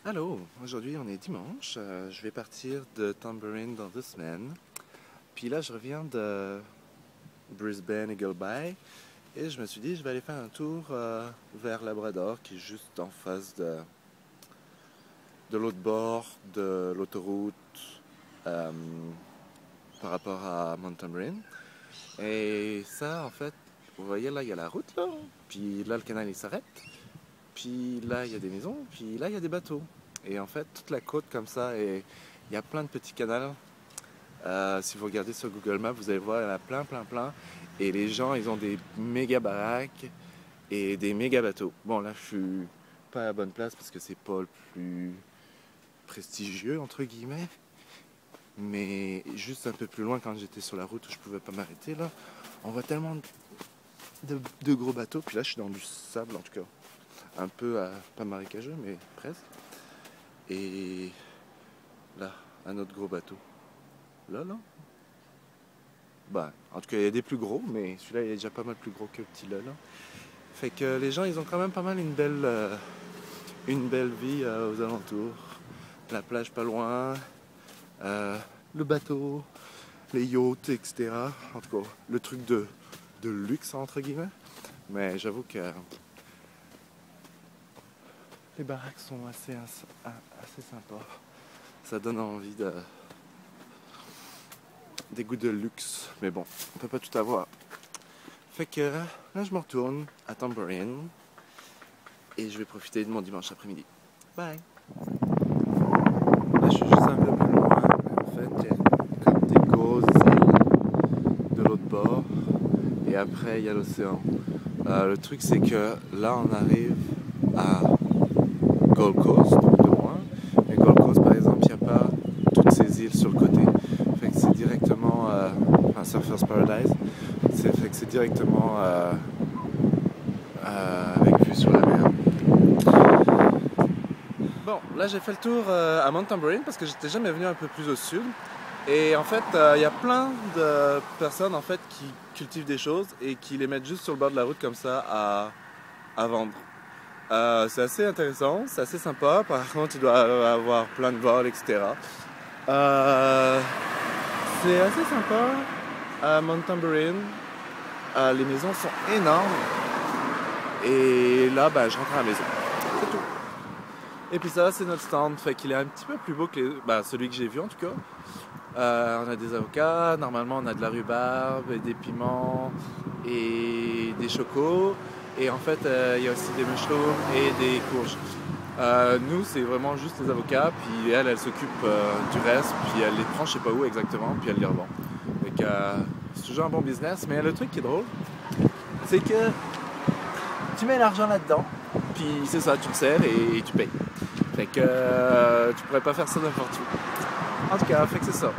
Allô, aujourd'hui on est dimanche, je vais partir de Tambourine dans 2 semaines. Puis là je reviens de Brisbane Eagle Bay et je me suis dit je vais aller faire un tour vers Labrador qui est juste en face de l'autre bord de l'autoroute euh, par rapport à Mount Tambourine. Et ça en fait, vous voyez là il y a la route là, puis là le canal il s'arrête. Puis là, il y a des maisons, puis là, il y a des bateaux. Et en fait, toute la côte comme ça, et il y a plein de petits canaux. Si vous regardez sur Google Maps, vous allez voir, il y en a plein, plein, plein. Et les gens, ils ont des méga baraques et des méga bateaux. Bon, là, je suis pas à la bonne place parce que c'est pas le plus prestigieux, entre guillemets. Mais juste un peu plus loin, quand j'étais sur la route où je pouvais pas m'arrêter, là, on voit tellement de gros bateaux. Puis là, je suis dans du sable, en tout cas. Un peu, pas marécageux, mais presque. Et là, un autre gros bateau. Là. Bah, en tout cas, il y a des plus gros, mais celui-là, il est déjà pas mal plus gros que le petit là. Fait que les gens, ils ont quand même pas mal une belle vie aux alentours. La plage pas loin, le bateau, les yachts, etc. En tout cas, le truc de luxe, entre guillemets. Mais j'avoue que les baraques sont assez sympas. Ça donne envie des goûts de luxe. Mais bon, on peut pas tout avoir. Fait que là, je me retourne à Tambourine et je vais profiter de mon dimanche après-midi. Bye! Là, je suis juste un peu plus loin. En fait, il y a comme des grosses îles de l'autre bord. Et après, il y a l'océan. Le truc, c'est que là, on arrive à Gold Coast, donc de loin. Mais Gold Coast, par exemple, il n'y a pas toutes ces îles sur le côté. Fait que c'est directement, enfin Surfer's Paradise, fait que c'est directement avec vue sur la mer. Bon, là j'ai fait le tour à Mount Tambourine parce que j'étais jamais venu un peu plus au sud. Et en fait, il y a plein de personnes en fait qui cultivent des choses et qui les mettent juste sur le bord de la route comme ça à vendre. C'est assez intéressant, c'est assez sympa. Par contre, tu dois avoir plein de vols, etc. C'est assez sympa à Mount Tambourine. Les maisons sont énormes. Et là, je rentre à la maison. C'est tout. Et puis ça, c'est notre stand. Fait qu'il est un petit peu plus beau que celui que j'ai vu en tout cas. On a des avocats, normalement on a de la rhubarbe, des piments et des chocos. Et en fait, il y a aussi des mushrooms et des courges. Nous, c'est vraiment juste les avocats, puis elle s'occupe du reste, puis elle les prend je sais pas où exactement, puis elle les revend. Donc, c'est toujours un bon business, mais le truc qui est drôle, c'est que tu mets l'argent là-dedans, puis c'est ça, tu le sers et tu payes. Fait que tu pourrais pas faire ça n'importe où. En tout cas, fait que c'est ça.